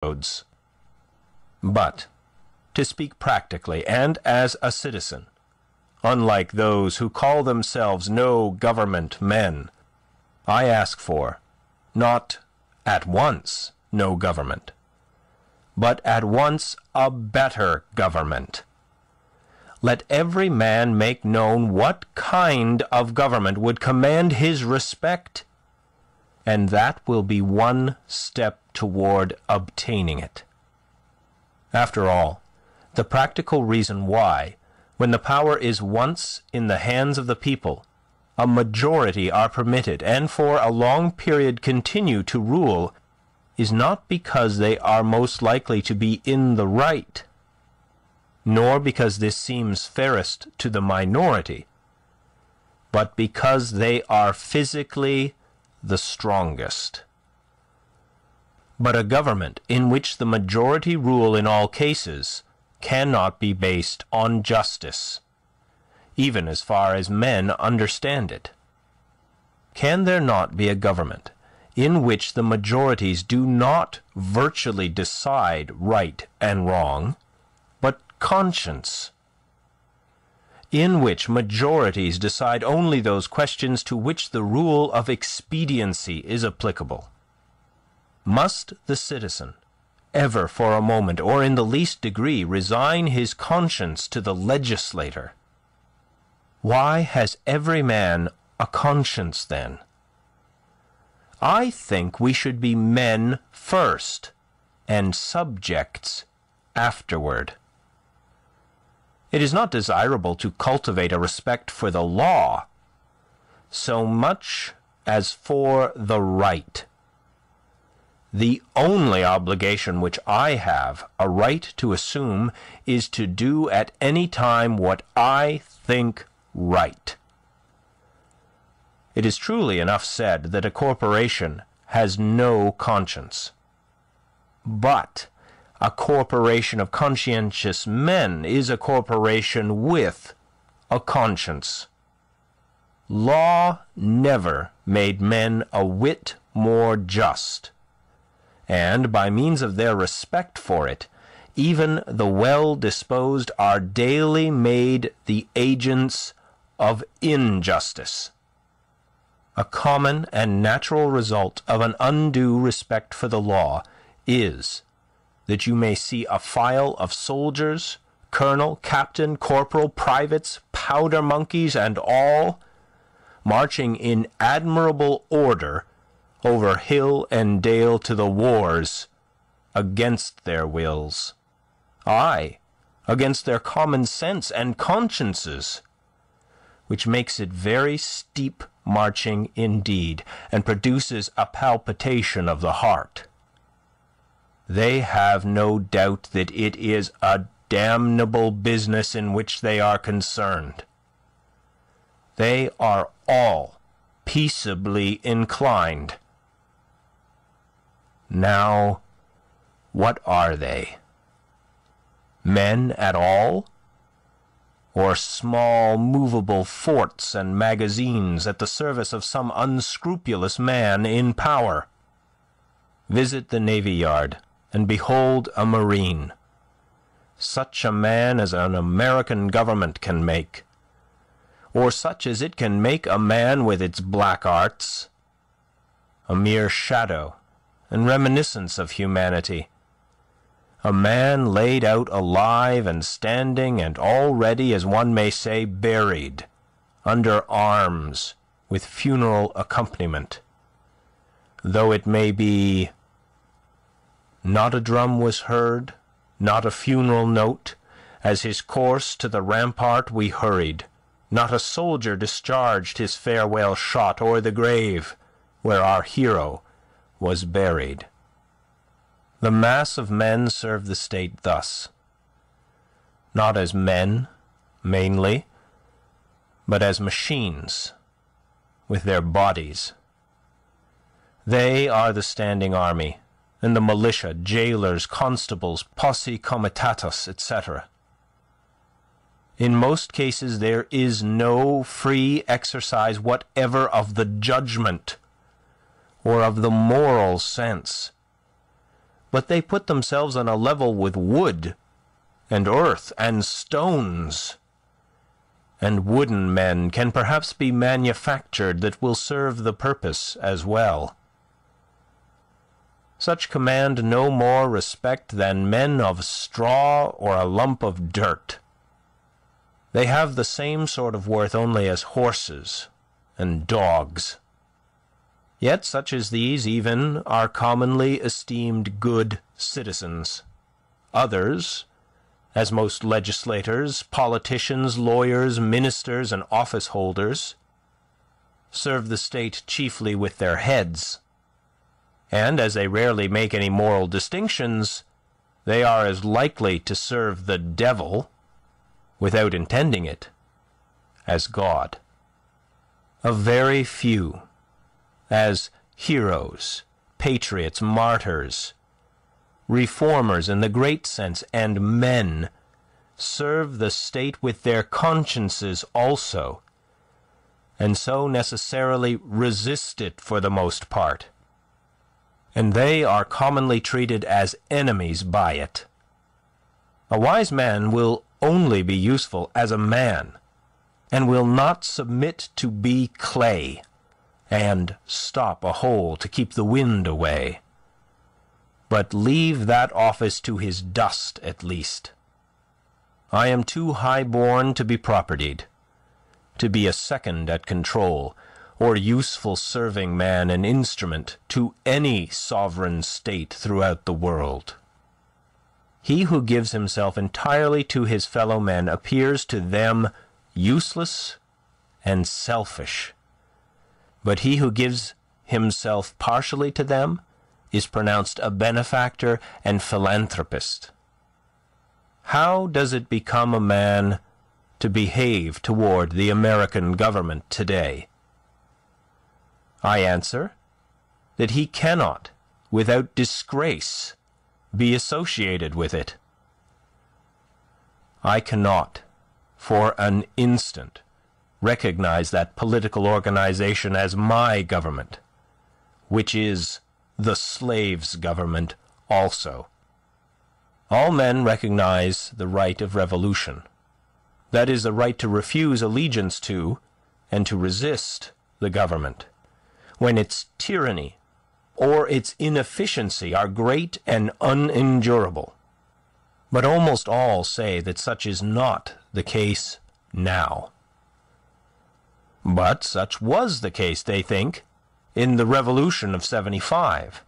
roads. But, to speak practically and as a citizen, unlike those who call themselves no government men, I ask for, not at once no government, but at once a better government. Let every man make known what kind of government would command his respect, and that will be one step toward obtaining it. After all, the practical reason why, when the power is once in the hands of the people, a majority are permitted, and for a long period continue to rule, is not because they are most likely to be in the right, nor because this seems fairest to the minority, but because they are physically the strongest. But a government in which the majority rule in all cases cannot be based on justice, even as far as men understand it. Can there not be a government in which the majorities do not virtually decide right and wrong, but conscience? In which majorities decide only those questions to which the rule of expediency is applicable? Must the citizen ever for a moment, or in the least degree, resign his conscience to the legislator? Why has every man a conscience, then? I think we should be men first, and subjects afterward. It is not desirable to cultivate a respect for the law so much as for the right. The only obligation which I have a right to assume is to do at any time what I think right. It is truly enough said that a corporation has no conscience. But a corporation of conscientious men is a corporation with a conscience. Law never made men a whit more just, and by means of their respect for it, even the well-disposed are daily made the agents of injustice. A common and natural result of an undue respect for the law is that you may see a file of soldiers, colonel, captain, corporal, privates, powder monkeys, and all, marching in admirable order over hill and dale to the wars, against their wills, aye, against their common sense and consciences, which makes it very steep marching indeed, and produces a palpitation of the heart. They have no doubt that it is a damnable business in which they are concerned. They are all peaceably inclined. Now, what are they? Men at all? Or small movable forts and magazines at the service of some unscrupulous man in power? Visit the Navy Yard, and behold a Marine, such a man as an American government can make, or such as it can make a man with its black arts, a mere shadow and reminiscence of humanity, a man laid out alive and standing and already, as one may say, buried, under arms, with funeral accompaniment, though it may be not a drum was heard, not a funeral note, as his course to the rampart we hurried, not a soldier discharged his farewell shot o'er the grave where our hero was buried. The mass of men serve the state thus, not as men, mainly, but as machines, with their bodies. They are the standing army, and the militia, jailers, constables, posse comitatus, etc. In most cases there is no free exercise whatever of the judgment or of the moral sense, but they put themselves on a level with wood and earth and stones. And wooden men can perhaps be manufactured that will serve the purpose as well. Such command no more respect than men of straw or a lump of dirt. They have the same sort of worth only as horses and dogs. Yet such as these even are commonly esteemed good citizens. Others, as most legislators, politicians, lawyers, ministers, and office holders, serve the state chiefly with their heads. And as they rarely make any moral distinctions, they are as likely to serve the devil, without intending it, as God. A very few, as heroes, patriots, martyrs, reformers in the great sense, and men, serve the state with their consciences also, and so necessarily resist it for the most part. And they are commonly treated as enemies by it. A wise man will only be useful as a man, and will not submit to be clay, and stop a hole to keep the wind away, but leave that office to his dust at least. I am too high-born to be propertied, to be a second at control, or useful serving man and instrument to any sovereign state throughout the world. He who gives himself entirely to his fellow men appears to them useless and selfish, but he who gives himself partially to them is pronounced a benefactor and philanthropist. How does it become a man to behave toward the American government today? I answer that he cannot, without disgrace, be associated with it. I cannot, for an instant, recognize that political organization as my government, which is the slave's government also. All men recognize the right of revolution. That is, the right to refuse allegiance to and to resist the government, when its tyranny or its inefficiency are great and unendurable. But almost all say that such is not the case now. But such was the case, they think, in the Revolution of '75.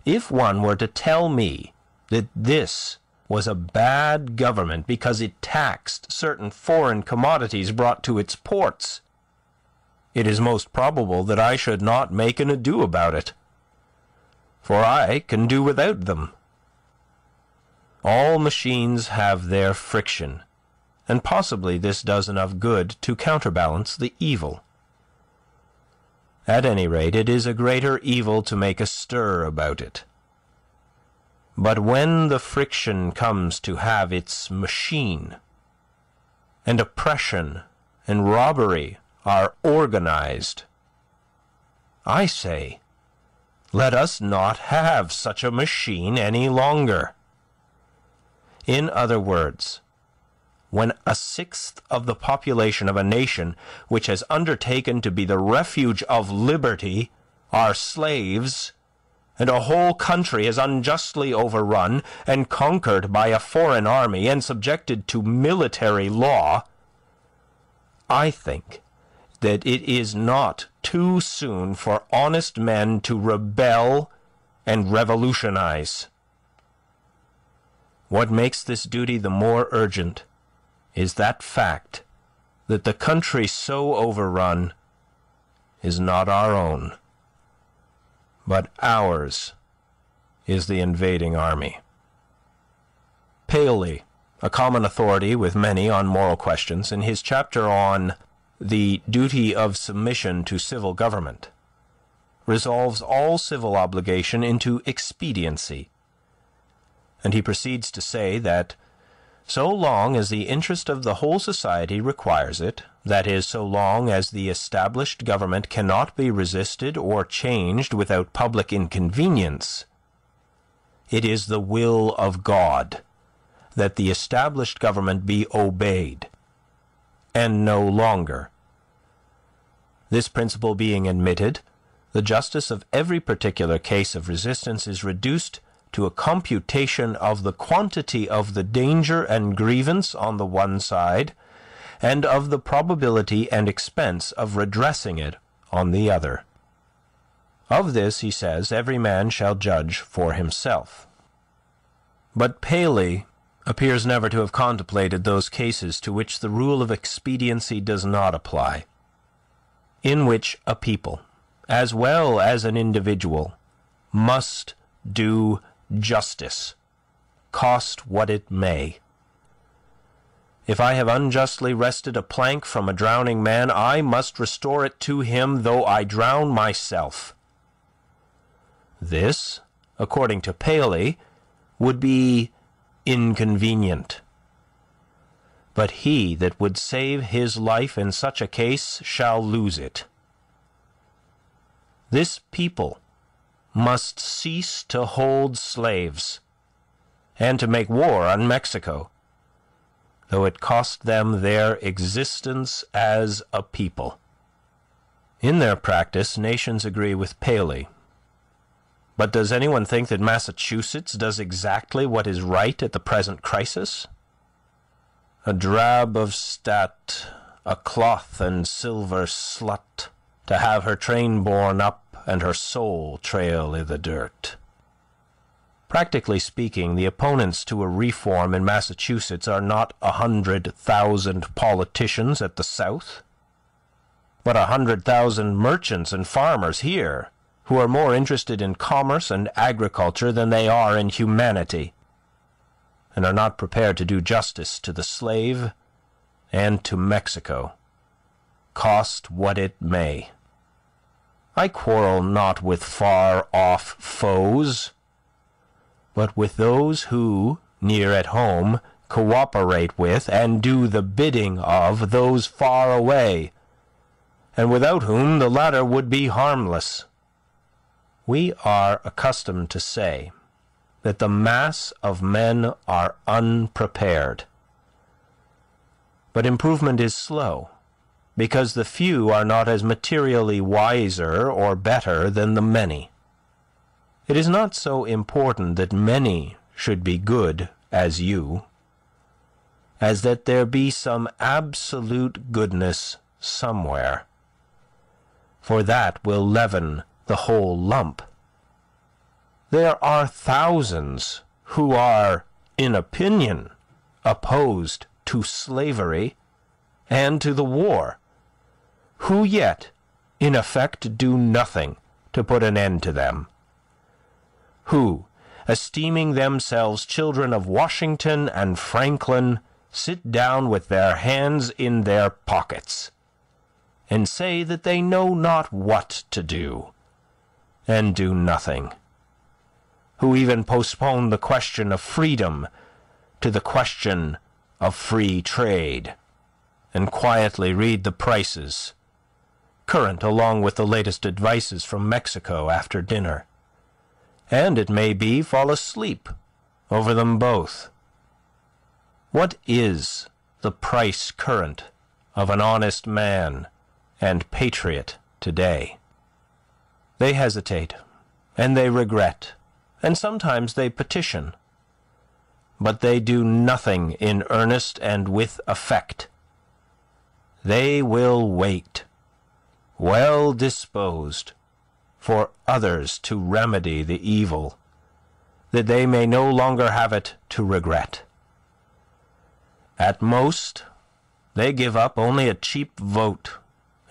If one were to tell me that this was a bad government because it taxed certain foreign commodities brought to its ports, it is most probable that I should not make an ado about it, for I can do without them. All machines have their friction, and possibly this does enough good to counterbalance the evil. At any rate, it is a greater evil to make a stir about it. But when the friction comes to have its machine, and oppression and robbery are organized, I say, let us not have such a machine any longer. In other words, when a sixth of the population of a nation which has undertaken to be the refuge of liberty are slaves, and a whole country is unjustly overrun and conquered by a foreign army and subjected to military law, I think that it is not too soon for honest men to rebel and revolutionize. What makes this duty the more urgent is that fact that the country so overrun is not our own, but ours is the invading army. Paley, a common authority with many on moral questions, in his chapter on the duty of submission to civil government, resolves all civil obligation into expediency, and he proceeds to say that so long as the interest of the whole society requires it, that is, so long as the established government cannot be resisted or changed without public inconvenience, It is the will of God that the established government be obeyed, and no longer. This principle being admitted, the justice of every particular case of resistance is reduced to a computation of the quantity of the danger and grievance on the one side, and of the probability and expense of redressing it on the other. Of this, he says, every man shall judge for himself. But Paley appears never to have contemplated those cases to which the rule of expediency does not apply, in which a people, as well as an individual, must do justice, cost what it may. If I have unjustly wrested a plank from a drowning man, I must restore it to him, though I drown myself. This, according to Paley, would be inconvenient. But he that would save his life in such a case shall lose it. This people must cease to hold slaves, and to make war on Mexico, though it cost them their existence as a people. In their practice, nations agree with Paley. But does anyone think that Massachusetts does exactly what is right at the present crisis? A drab of stat, a cloth and silver slut, to have her train borne up and her soul trail i' the dirt. Practically speaking, the opponents to a reform in Massachusetts are not 100,000 politicians at the South, but 100,000 merchants and farmers here, who are more interested in commerce and agriculture than they are in humanity, and are not prepared to do justice to the slave and to Mexico, cost what it may. I quarrel not with far-off foes, but with those who, near at home, cooperate with and do the bidding of those far away, and without whom the latter would be harmless. We are accustomed to say that the mass of men are unprepared. But improvement is slow, because the few are not as materially wiser or better than the many. It is not so important that many should be good as you, as that there be some absolute goodness somewhere, for that will leaven the whole lump. There are thousands who are, in opinion, opposed to slavery and to the war, who yet, in effect, do nothing to put an end to them, who, esteeming themselves children of Washington and Franklin, sit down with their hands in their pockets, and say that they know not what to do, and do nothing, who even postpone the question of freedom to the question of free trade, and quietly read the prices, current along with the latest advices from Mexico after dinner, and it may be fall asleep over them both. What is the price current of an honest man and patriot today? They hesitate, and they regret, and sometimes they petition, but they do nothing in earnest and with effect. They will wait, well disposed, for others to remedy the evil, that they may no longer have it to regret. At most, they give up only a cheap vote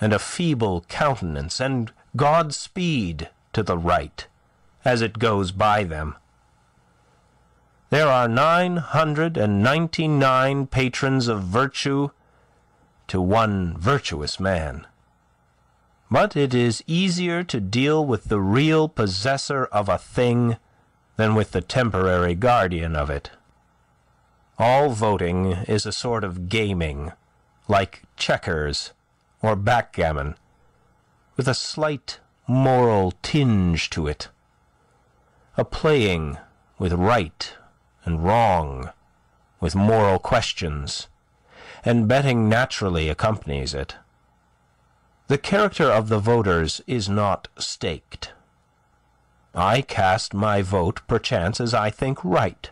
and a feeble countenance and Godspeed to the right as it goes by them. There are 999 patrons of virtue to one virtuous man. But it is easier to deal with the real possessor of a thing than with the temporary guardian of it. All voting is a sort of gaming, like checkers or backgammon, with a slight moral tinge to it, a playing with right and wrong, with moral questions, and betting naturally accompanies it. The character of the voters is not staked. I cast my vote perchance as I think right,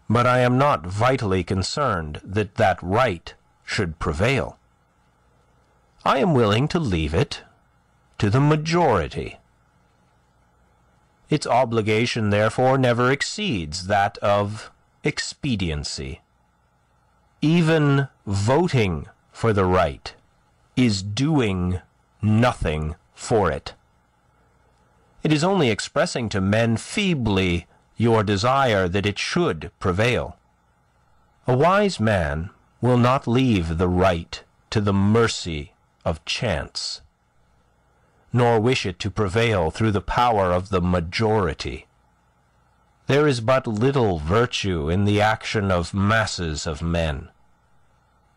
but I am not vitally concerned that that right should prevail. I am willing to leave it to the majority. Its obligation, therefore, never exceeds that of expediency. Even voting for the right is doing nothing for it. It is only expressing to men feebly your desire that it should prevail. A wise man will not leave the right to the mercy of chance, nor wish it to prevail through the power of the majority. There is but little virtue in the action of masses of men.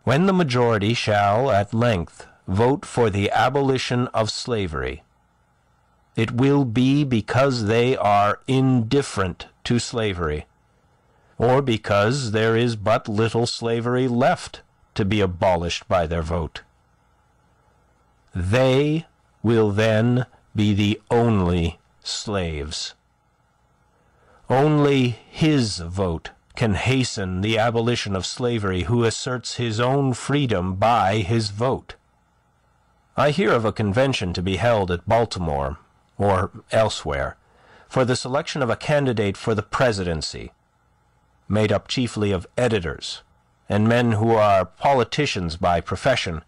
When the majority shall at length vote for the abolition of slavery, it will be because they are indifferent to slavery, or because there is but little slavery left to be abolished by their vote. They will then be the only slaves. Only his vote can hasten the abolition of slavery who asserts his own freedom by his vote. I hear of a convention to be held at Baltimore, or elsewhere, for the selection of a candidate for the presidency, made up chiefly of editors and men who are politicians by profession.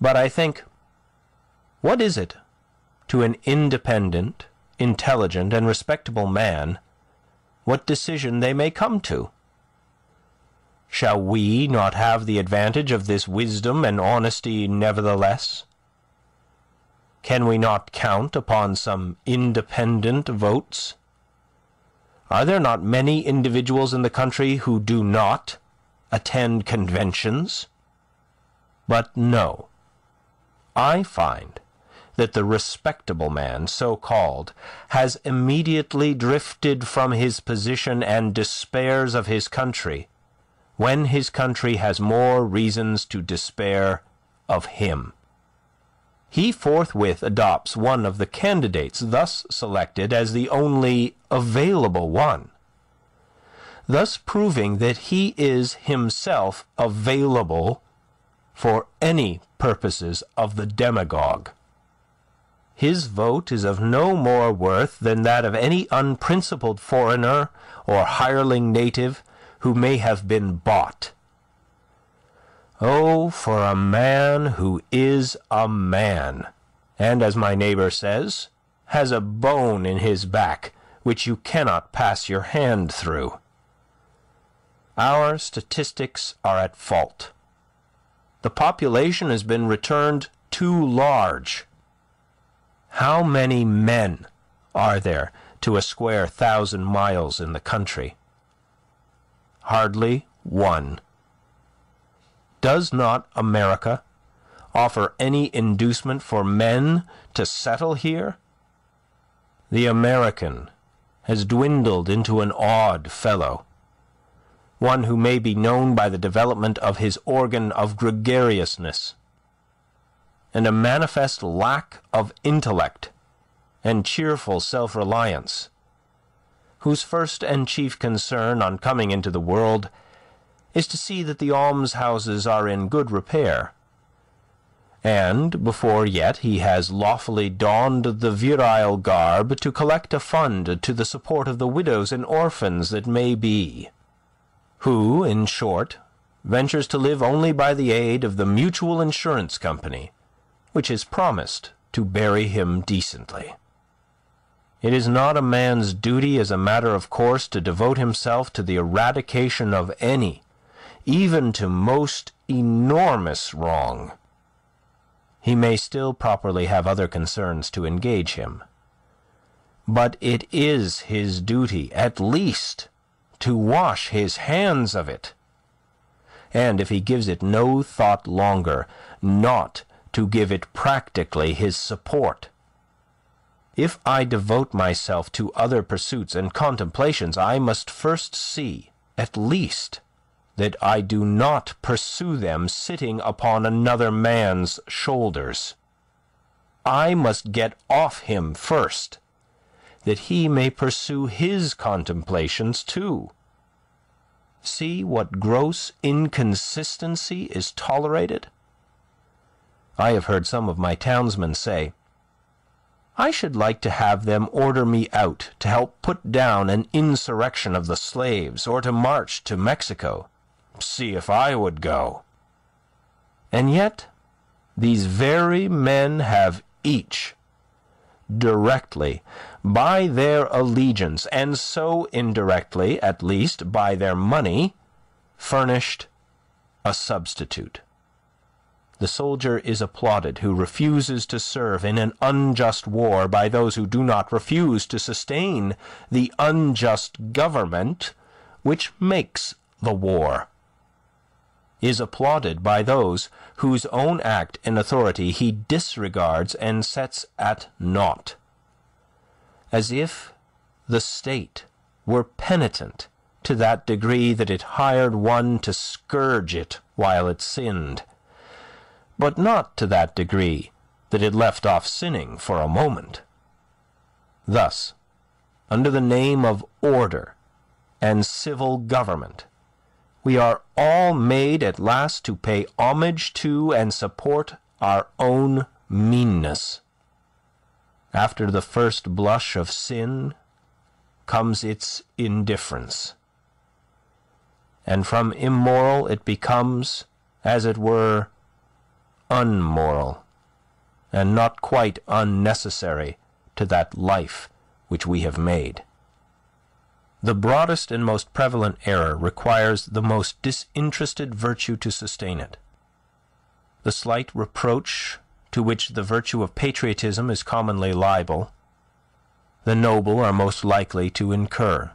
But I think, what is it to an independent, intelligent, and respectable man what decision they may come to? Shall we not have the advantage of this wisdom and honesty nevertheless? Can we not count upon some independent votes? Are there not many individuals in the country who do not attend conventions? But no, I find that the respectable man, so-called, has immediately drifted from his position and despairs of his country, when his country has more reasons to despair of him. He forthwith adopts one of the candidates thus selected as the only available one, thus proving that he is himself available for any purposes of the demagogue. His vote is of no more worth than that of any unprincipled foreigner or hireling native who may have been bought. Oh, for a man who is a man, and, as my neighbor says, has a bone in his back which you cannot pass your hand through. Our statistics are at fault. The population has been returned too large. How many men are there to a square 1,000 miles in the country? Hardly one. Does not America offer any inducement for men to settle here? The American has dwindled into an odd fellow, one who may be known by the development of his organ of gregariousness, and a manifest lack of intellect and cheerful self-reliance, whose first and chief concern on coming into the world is to see that the almshouses are in good repair, and, before yet he has lawfully donned the virile garb, to collect a fund to the support of the widows and orphans that may be, who, in short, ventures to live only by the aid of the mutual insurance company, which is promised to bury him decently. It is not a man's duty as a matter of course to devote himself to the eradication of any, even to most enormous wrong. He may still properly have other concerns to engage him, but it is his duty, at least, to wash his hands of it, and if he gives it no thought longer, not to give it practically his support. If I devote myself to other pursuits and contemplations, I must first see, at least, that I do not pursue them sitting upon another man's shoulders. I must get off him first, that he may pursue his contemplations too. See what gross inconsistency is tolerated? I have heard some of my townsmen say, "I should like to have them order me out to help put down an insurrection of the slaves, or to march to Mexico. See if I would go." And yet these very men have each, directly, by their allegiance, and so indirectly, at least, by their money, furnished a substitute. The soldier is applauded who refuses to serve in an unjust war by those who do not refuse to sustain the unjust government which makes the war, is applauded by those whose own act and authority he disregards and sets at naught, as if the state were penitent to that degree that it hired one to scourge it while it sinned, but not to that degree that it left off sinning for a moment. Thus, under the name of order and civil government, we are all made at last to pay homage to and support our own meanness. After the first blush of sin comes its indifference, and from immoral it becomes, as it were, unmoral, and not quite unnecessary to that life which we have made. The broadest and most prevalent error requires the most disinterested virtue to sustain it. The slight reproach to which the virtue of patriotism is commonly liable, the noble are most likely to incur.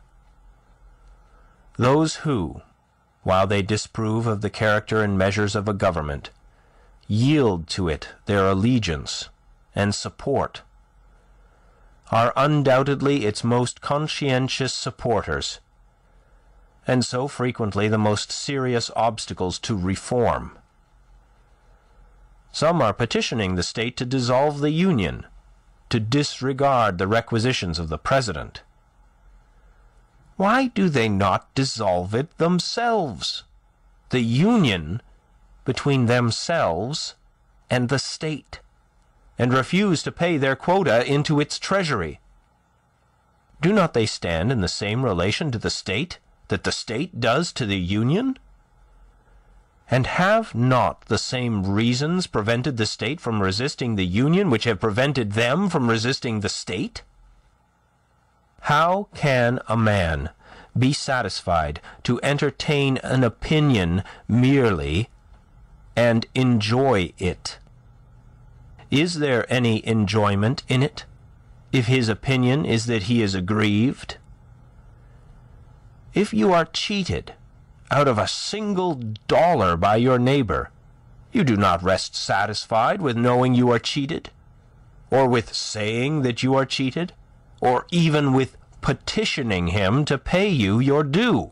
Those who, while they disapprove of the character and measures of a government, yield to it their allegiance and support, are undoubtedly its most conscientious supporters, and so frequently the most serious obstacles to reform. Some are petitioning the state to dissolve the Union, to disregard the requisitions of the President. Why do they not dissolve it themselves, the union between themselves and the state, and refuse to pay their quota into its treasury? Do not they stand in the same relation to the state that the state does to the Union? And have not the same reasons prevented the state from resisting the Union which have prevented them from resisting the state? How can a man be satisfied to entertain an opinion merely and enjoy it? Is there any enjoyment in it, if his opinion is that he is aggrieved? If you are cheated out of a single dollar by your neighbor, you do not rest satisfied with knowing you are cheated, or with saying that you are cheated, or even with petitioning him to pay you your due.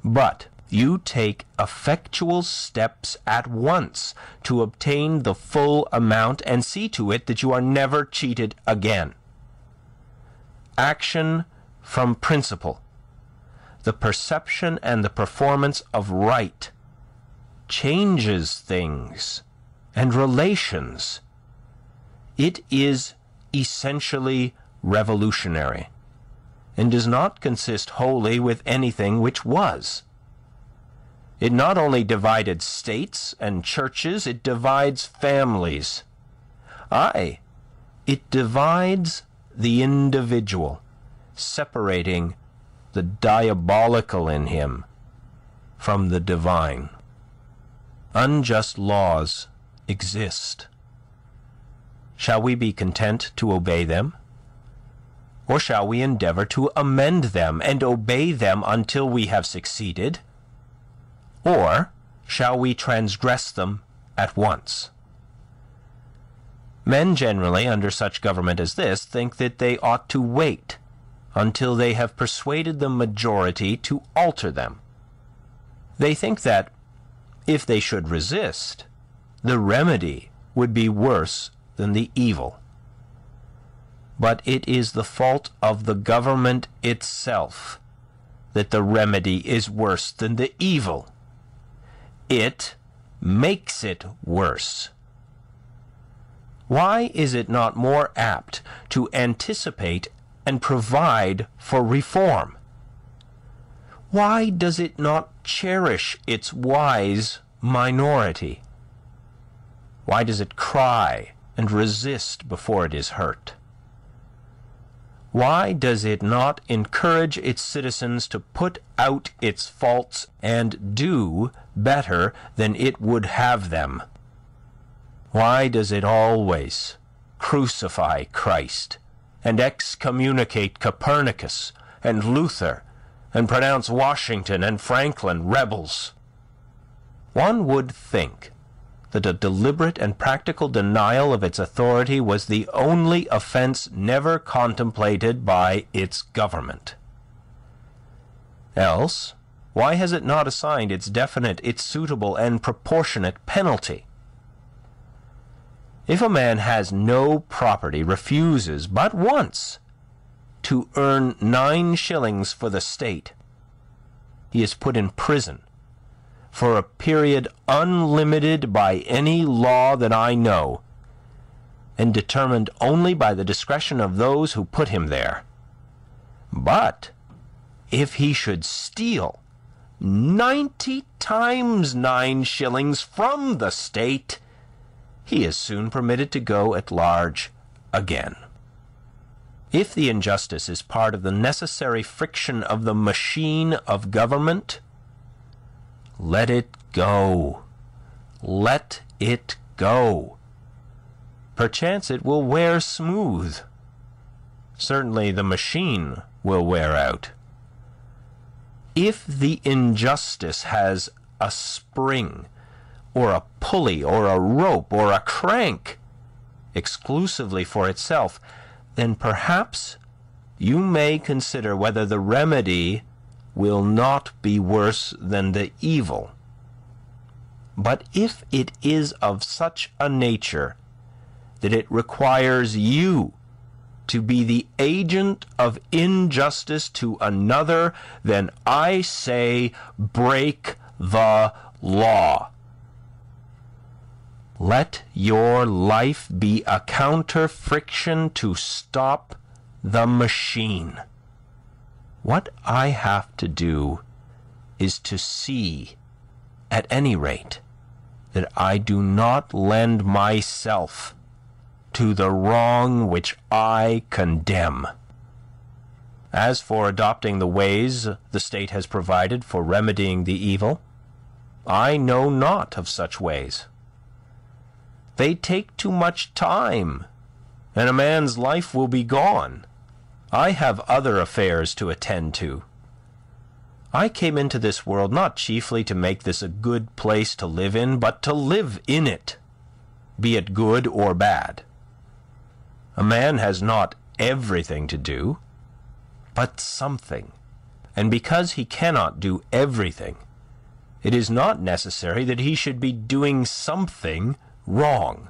But you take effectual steps at once to obtain the full amount and see to it that you are never cheated again. Action from principle, the perception and the performance of right, changes things and relations. It is essentially revolutionary, and does not consist wholly with anything which was. It not only divided states and churches, it divides families. Aye, it divides the individual, separating the diabolical in him from the divine. Unjust laws exist. Shall we be content to obey them? Or shall we endeavor to amend them and obey them until we have succeeded? Or shall we transgress them at once? Men generally, under such government as this, think that they ought to wait until they have persuaded the majority to alter them. They think that, if they should resist, the remedy would be worse than the evil. But it is the fault of the government itself that the remedy is worse than the evil. It makes it worse. Why is it not more apt to anticipate and provide for reform? Why does it not cherish its wise minority? Why does it cry and resist before it is hurt? Why does it not encourage its citizens to put out its faults and do better than it would have them? Why does it always crucify Christ and excommunicate Copernicus and Luther and pronounce Washington and Franklin rebels? One would think that a deliberate and practical denial of its authority was the only offense never contemplated by its government. Else, why has it not assigned its definite, its suitable and proportionate penalty? If a man has no property, refuses but once to earn 9 shillings for the state, he is put in prison for a period unlimited by any law that I know, and determined only by the discretion of those who put him there. But if he should steal 90 times 9 shillings from the state, he is soon permitted to go at large again. If the injustice is part of the necessary friction of the machine of government, let it go. Let it go. Perchance it will wear smooth. Certainly the machine will wear out. If the injustice has a spring, or a pulley, or a rope, or a crank, exclusively for itself, then perhaps you may consider whether the remedy will not be worse than the evil. But if it is of such a nature that it requires you to be the agent of injustice to another, then I say break the law. Let your life be a counter-friction to stop the machine. What I have to do is to see, at any rate, that I do not lend myself to the wrong which I condemn. As for adopting the ways the state has provided for remedying the evil, I know not of such ways. They take too much time, and a man's life will be gone. I have other affairs to attend to. I came into this world not chiefly to make this a good place to live in, but to live in it, be it good or bad. A man has not everything to do, but something. And because he cannot do everything, it is not necessary that he should be doing something wrong.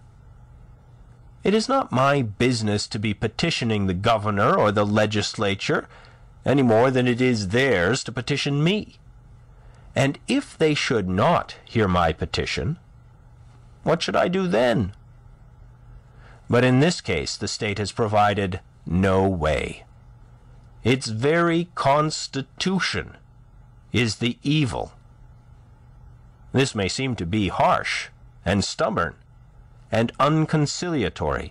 It is not my business to be petitioning the governor or the legislature any more than it is theirs to petition me. And if they should not hear my petition, what should I do then? But in this case, the state has provided no way. Its very constitution is the evil. This may seem to be harsh and stubborn and unconciliatory,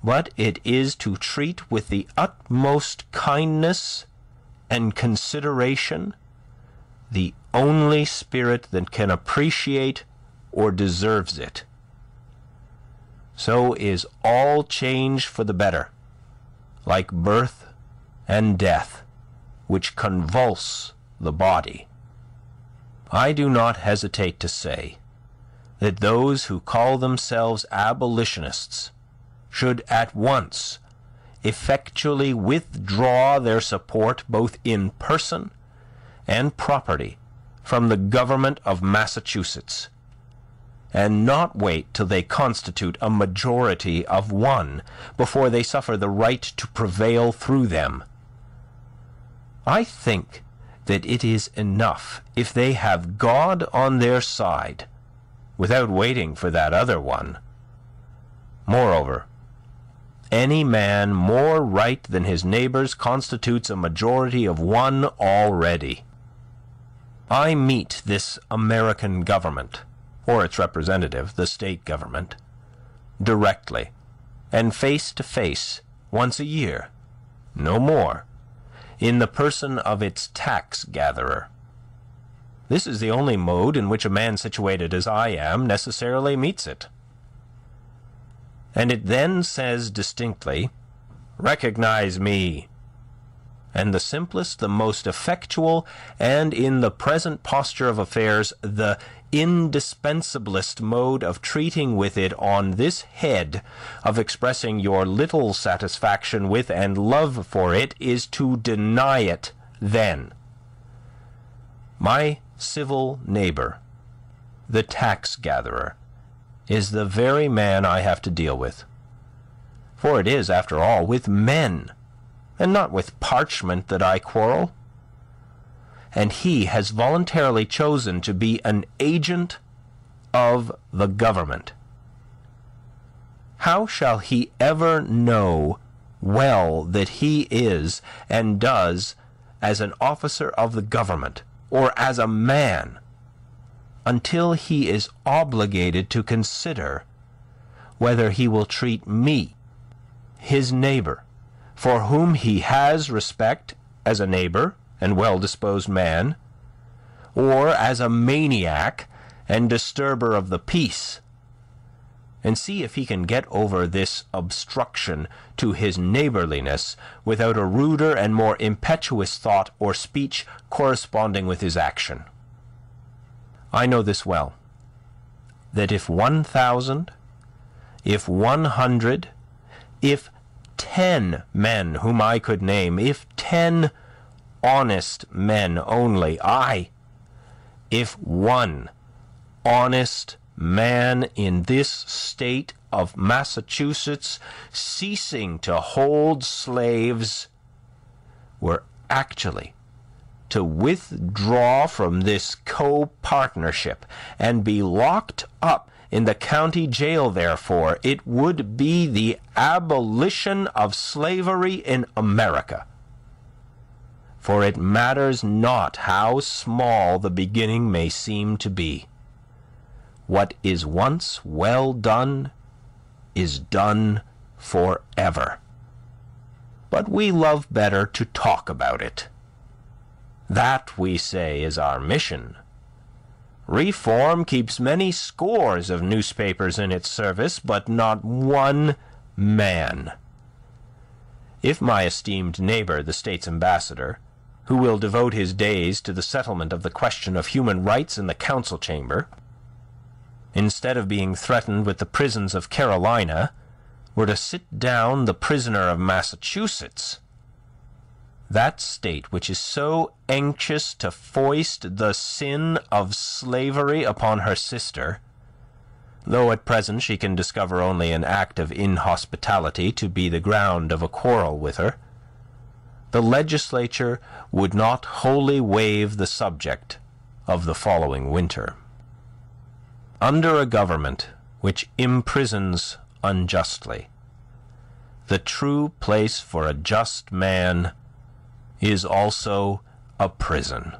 but it is to treat with the utmost kindness and consideration the only spirit that can appreciate or deserves it. So is all change for the better, like birth and death, which convulse the body. I do not hesitate to say that those who call themselves abolitionists should at once effectually withdraw their support both in person and property from the government of Massachusetts, and not wait till they constitute a majority of one before they suffer the right to prevail through them. I think that it is enough if they have God on their side, without waiting for that other one. Moreover, any man more right than his neighbors constitutes a majority of one already. I meet this American government, or its representative, the state government, directly and face to face once a year, no more, in the person of its tax gatherer. This is the only mode in which a man situated as I am necessarily meets it. And it then says distinctly, "Recognize me." And the simplest, the most effectual, and in the present posture of affairs, the indispensablest mode of treating with it on this head, of expressing your little satisfaction with and love for it, is to deny it then. My civil neighbor, the tax gatherer, is the very man I have to deal with. For it is, after all, with men, and not with parchment, that I quarrel. And he has voluntarily chosen to be an agent of the government. How shall he ever know well that he is and does as an officer of the government, or as a man, until he is obligated to consider whether he will treat me, his neighbor, for whom he has respect as a neighbor and well-disposed man, or as a maniac and disturber of the peace, and see if he can get over this obstruction to his neighborliness without a ruder and more impetuous thought or speech corresponding with his action. I know this well, that if 1,000, if 100, if 10 men whom I could name, if 10 honest men only, aye, if one honest man in this state of Massachusetts, ceasing to hold slaves, were actually to withdraw from this co-partnership and be locked up in the county jail, therefore, it would be the abolition of slavery in America. For it matters not how small the beginning may seem to be. What is once well done is done forever. But we love better to talk about it. That, we say, is our mission. Reform keeps many scores of newspapers in its service, but not one man. If my esteemed neighbor, the state's ambassador, who will devote his days to the settlement of the question of human rights in the council chamber, instead of being threatened with the prisons of Carolina, were to sit down the prisoner of Massachusetts, that state which is so anxious to foist the sin of slavery upon her sister, though at present she can discover only an act of inhospitality to be the ground of a quarrel with her, the legislature would not wholly waive the subject of the following winter. Under a government which imprisons unjustly, the true place for a just man is also a prison.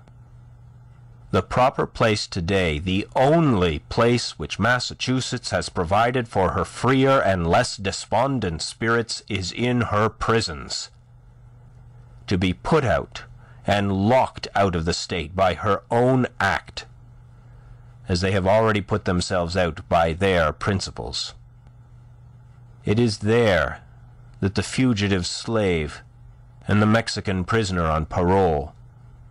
The proper place today, the only place which Massachusetts has provided for her freer and less despondent spirits, is in her prisons, to be put out and locked out of the state by her own act, as they have already put themselves out by their principles. It is there that the fugitive slave and the Mexican prisoner on parole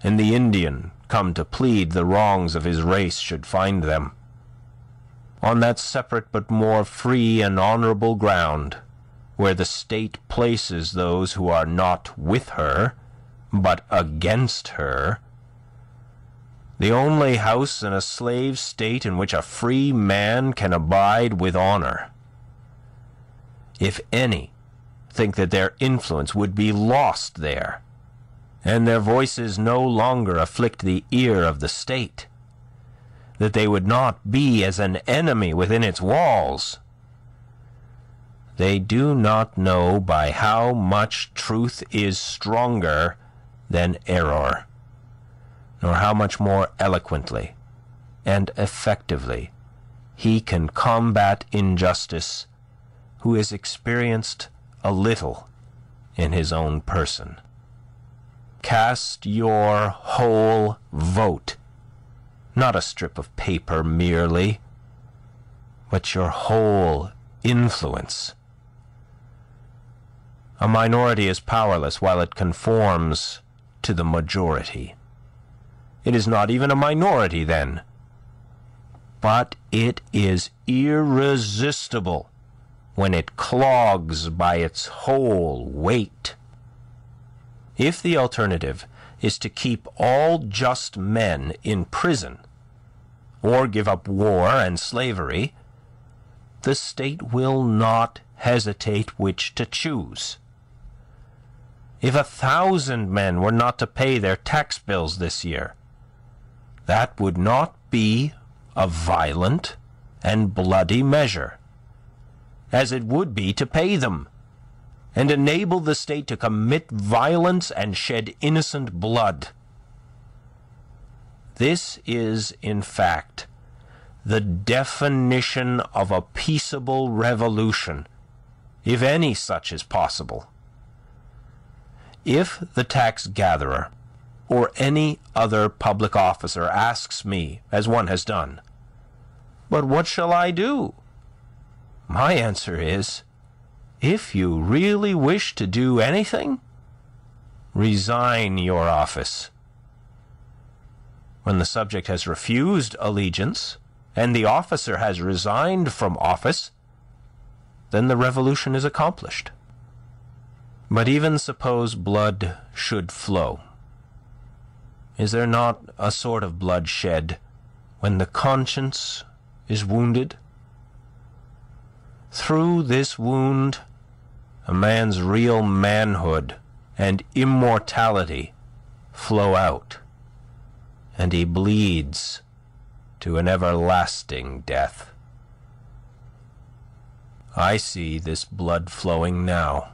and the Indian come to plead the wrongs of his race should find them. On that separate but more free and honorable ground, where the state places those who are not with her, but against her, the only house in a slave state in which a free man can abide with honor. If any think that their influence would be lost there, and their voices no longer afflict the ear of the state, that they would not be as an enemy within its walls, they do not know by how much truth is stronger than error, nor how much more eloquently and effectively he can combat injustice who has experienced a little in his own person. Cast your whole vote, not a strip of paper merely, but your whole influence. A minority is powerless while it conforms to the majority. It is not even a minority then, but it is irresistible when it clogs by its whole weight. If the alternative is to keep all just men in prison, or give up war and slavery, the state will not hesitate which to choose. If 1,000 men were not to pay their tax bills this year, that would not be a violent and bloody measure, as it would be to pay them, and enable the state to commit violence and shed innocent blood. This is, in fact, the definition of a peaceable revolution, if any such is possible. If the tax gatherer or any other public officer asks me, as one has done, "But what shall I do?" my answer is, if you really wish to do anything, resign your office. When the subject has refused allegiance, and the officer has resigned from office, then the revolution is accomplished. But even suppose blood should flow, is there not a sort of blood shed when the conscience is wounded? Through this wound, a man's real manhood and immortality flow out, and he bleeds to an everlasting death. I see this blood flowing now.